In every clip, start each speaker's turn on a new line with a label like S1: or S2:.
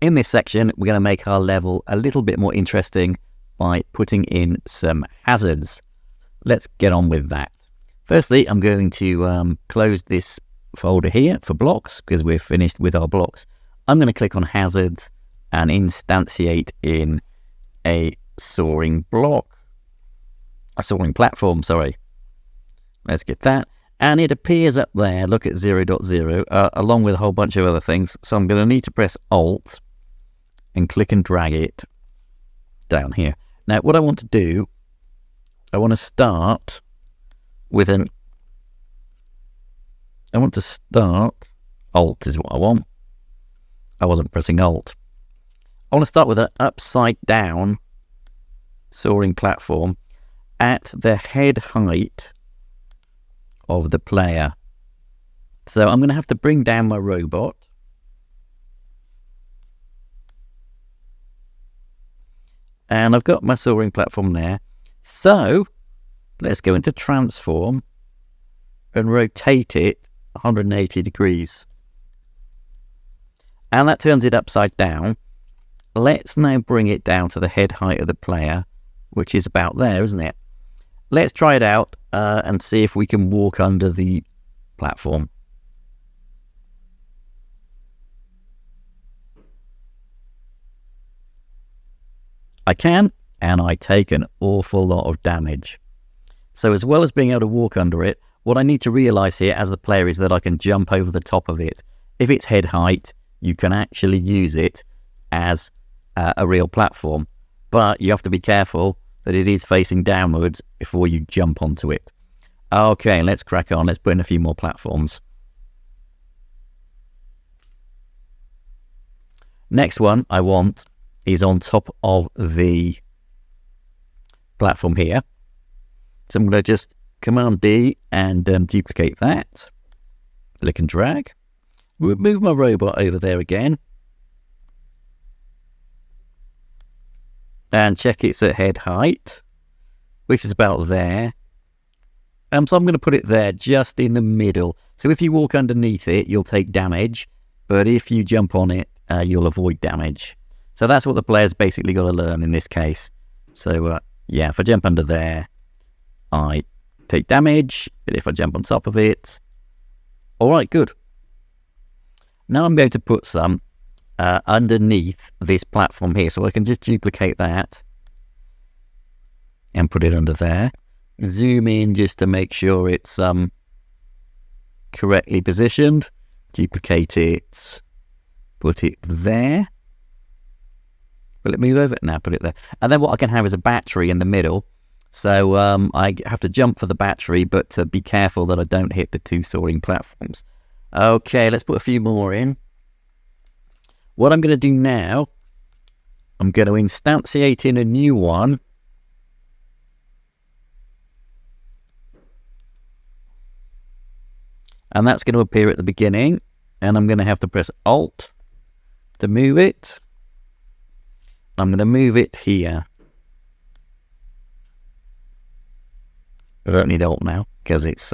S1: In this section, we're going to make our level a little bit more interesting by putting in some hazards. Let's get on with that. Firstly, I'm going to close this folder here for blocks because we're finished with our blocks. I'm going to click on hazards and instantiate in a soaring platform, sorry. Let's get that. And it appears up there, look at 0.0, along with a whole bunch of other things. So I'm going to need to press Alt and click and drag it down here. Now, what I want to do, I want to start with Alt is what I want. I wasn't pressing Alt. I want to start with an upside down soaring platform at the head height of the player. So I'm going to have to bring down my robot. And I've got my soaring platform there. So let's go into transform and rotate it 180 degrees. And that turns it upside down. Let's now bring it down to the head height of the player, which is about there, isn't it? Let's try it out and see if we can walk under the platform. I can, and I take an awful lot of damage. So as well as being able to walk under it, what I need to realise here as the player is that I can jump over the top of it. If it's head height, you can actually use it as a real platform, but you have to be careful that it is facing downwards before you jump onto it. Okay, let's crack on. Let's put in a few more platforms. Next one I want is on top of the platform here. So I'm going to just Command D and duplicate that. Click and drag. We'll move my robot over there again. And check it's at head height, which is about there. So I'm going to put it there, just in the middle. So if you walk underneath it, you'll take damage. But if you jump on it, you'll avoid damage. So that's what the player's basically got to learn in this case. So yeah, if I jump under there, I take damage. But if I jump on top of it, all right, good. Now I'm going to put some underneath this platform here. So I can just duplicate that and put it under there. Zoom in just to make sure it's correctly positioned. Duplicate it. Put it there. Will it move over? Now put it there. And then what I can have is a battery in the middle. So I have to jump for the battery, but to be careful that I don't hit the two soaring platforms. Okay, let's put a few more in. What I'm going to do now, I'm going to instantiate in a new one. And that's going to appear at the beginning. And I'm going to have to press Alt to move it. I'm going to move it here. I don't need Alt now because it's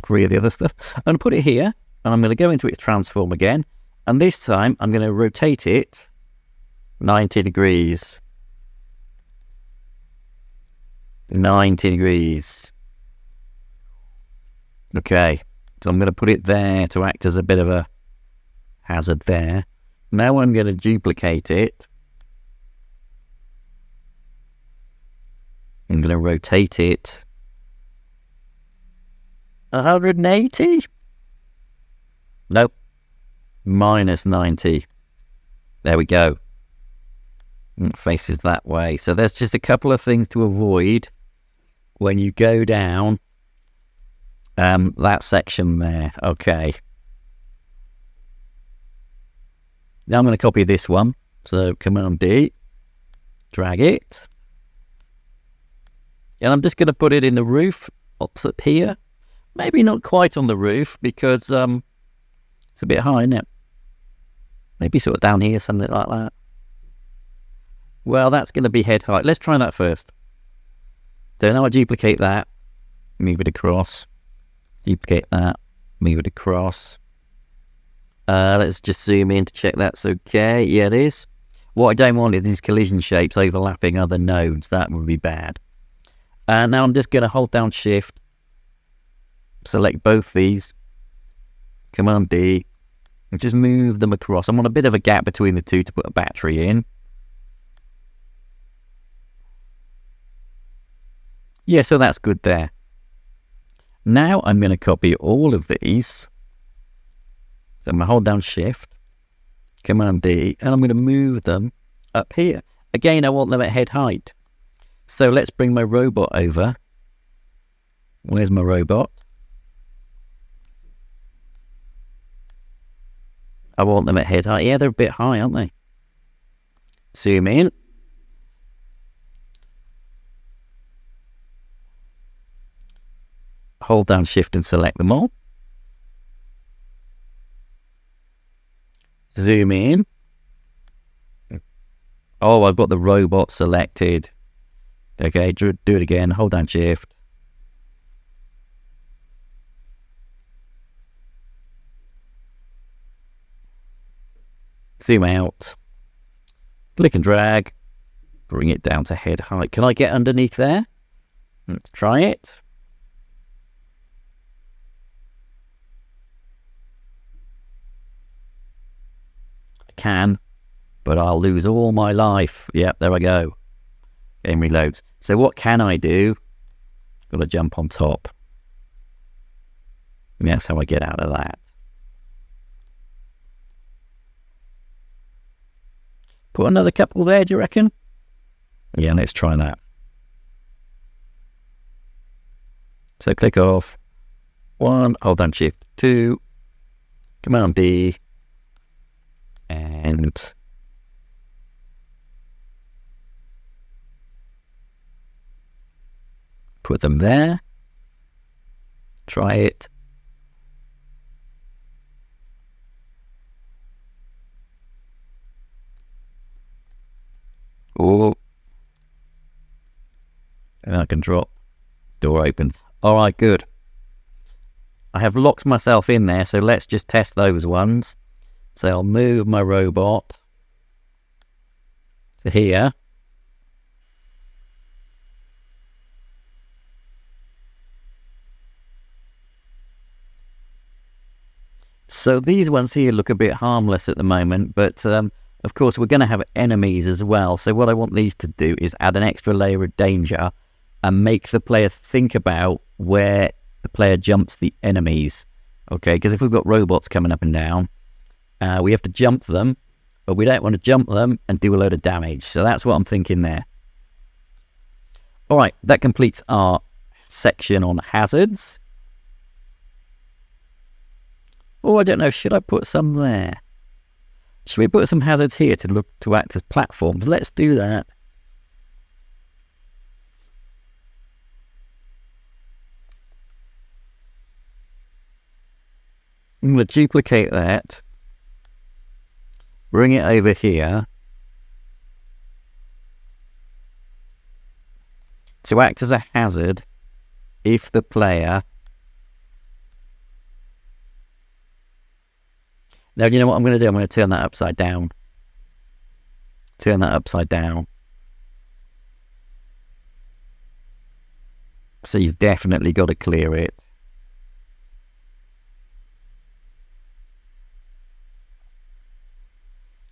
S1: free of the other stuff. I'm going to put it here and I'm going to go into its transform again. And this time I'm going to rotate it 90 degrees. 90 degrees. Okay, so I'm going to put it there to act as a bit of a hazard there. Now I'm going to duplicate it. I'm going to rotate it 180. Nope. Minus 90. There we go. It faces that way. So there's just a couple of things to avoid when you go down that section there. Okay. Now I'm going to copy this one. So Command D, drag it. And I'm just going to put it in the roof opposite here. Maybe not quite on the roof because it's a bit high, isn't it? Maybe sort of down here, something like that. Well, that's going to be head height. Let's try that first. So now I duplicate that, move it across. Duplicate that, move it across. Let's just zoom in to check that's okay. Yeah, it is. What I don't want is these collision shapes overlapping other nodes. That would be bad. Now I'm just going to hold down Shift, select both these, Command D, and just move them across. I want a bit of a gap between the two to put a battery in. Yeah, so that's good there. Now I'm going to copy all of these. So I'm going to hold down Shift, Command D, and I'm going to move them up here. Again, I want them at head height. So let's bring my robot over. Where's my robot? I want them at head height. Yeah, they're a bit high, aren't they? Zoom in. Hold down Shift and select them all. Zoom in. Oh, I've got the robot selected. Okay, do it again. Hold down Shift. Zoom out. Click and drag. Bring it down to head height. Can I get underneath there? Let's try it. I can, but I'll lose all my life. Yep, there I go. Game reloads. So what can I do? Got to jump on top. And that's how I get out of that. Put another couple there, do you reckon? Yeah, let's try that. So click off. 1, hold down Shift 2, Command D, and put them there. Try it. Oh, and I can drop. Door open. All right, good. I have locked myself in there, so let's just test those ones. So I'll move my robot to here. So these ones here look a bit harmless at the moment, but of course we're going to have enemies as well. So what I want these to do is add an extra layer of danger and make the player think about where the player jumps the enemies. Okay, because if we've got robots coming up and down, we have to jump them, but we don't want to jump them and do a load of damage. So that's what I'm thinking there. All right, that completes our section on hazards. Oh, I don't know, should I put some there? Should we put some hazards here to act as platforms? Let's do that. I'm going to duplicate that. Bring it over here. To act as a hazard if the player... Now, you know what I'm going to do? I'm going to turn that upside down. Turn that upside down. So you've definitely got to clear it.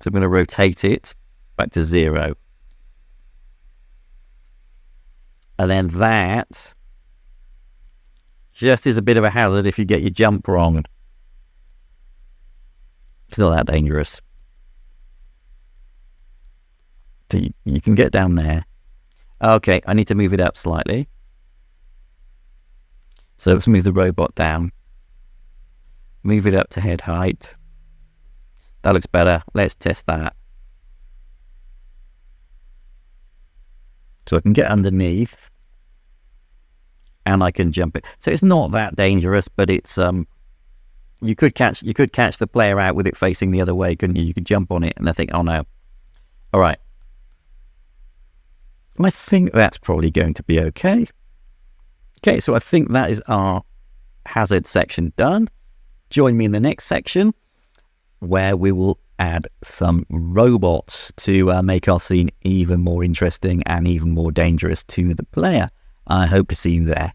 S1: So I'm going to rotate it back to 0. And then that just is a bit of a hazard if you get your jump wrong. It's not that dangerous. So you can get down there. Okay, I need to move it up slightly. So let's move the robot down. Move it up to head height. That looks better. Let's test that. So I can get underneath. And I can jump it. So it's not that dangerous, but it's you could catch the player out with it facing the other way, couldn't you? You could jump on it and they think, oh no. All right. I think that's probably going to be okay. Okay, so I think that is our hazard section done. Join me in the next section. where we will add some robots to make our scene even more interesting and even more dangerous to the player. I hope to see you there.